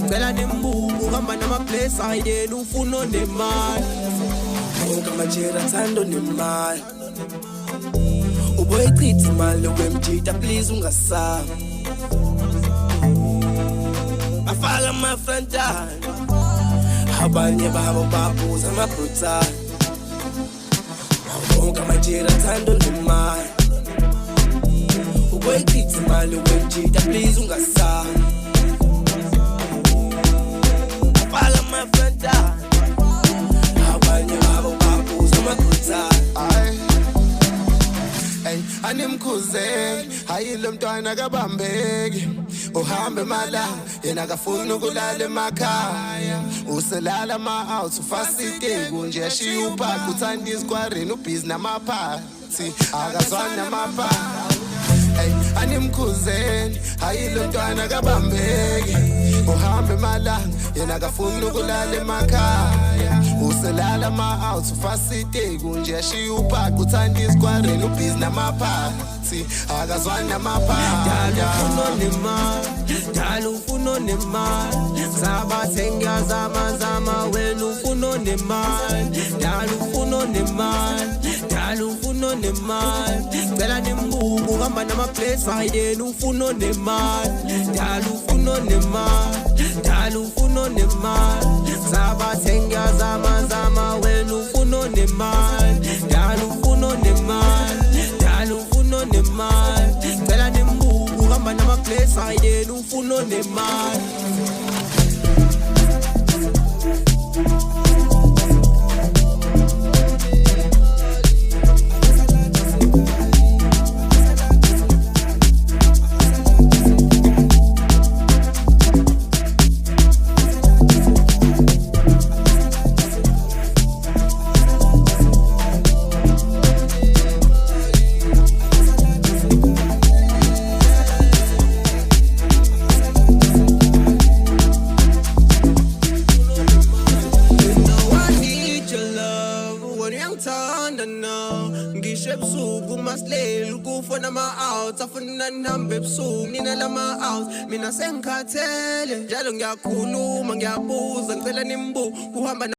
Cela nembuku hamba nama-place ayideni ufuna nemali. Wonke amajera athanda nemali. Uboyichitha imali wemjita please ungasami. Afaka amafrontali abanye babo babuza ama-brutal. Wonke amajera athanda nemali. Uboyichitha imali wemjita please ungasami. Afaka amafrontali abanye babo babuza ama-brutal. Animkhuze hayilo mntwana kabambeki uhambe malanga yena kafuni ukulala emakhaya uselala ma-out ufasite kunje ashiya upaka uthanda isikwareni ubhizi namaphathi akazwani namaphathi. Animkhuzeni hayilo mntwana kabambeki uhambe malanga yena kafuni ukulala emakhaya uselala ma-out ufasite kunje ashiya upaka uthanda isikwareni ubhizi namaphathi akazwani namaphathi. Dala ufuna nemali sabathe ngiyazamazama wena ufuna nemali. Dala ufuna nemali cela nembuku hamba nama-place ayideni ufuna nemali. Dala ufuna nemali sabathe ngiyazamazama wena ufuna nemali. Dala ufuna nemali cela nembuku hamba nama-place ayideni ufuna nemali. Ngisho ebusuku masilela ukufona ama-out afuna nihambe ebusuku nina lama-out mina sengikhathele njalo ngiyakhuluma ngiyabuza ngicela nimbuku uhamba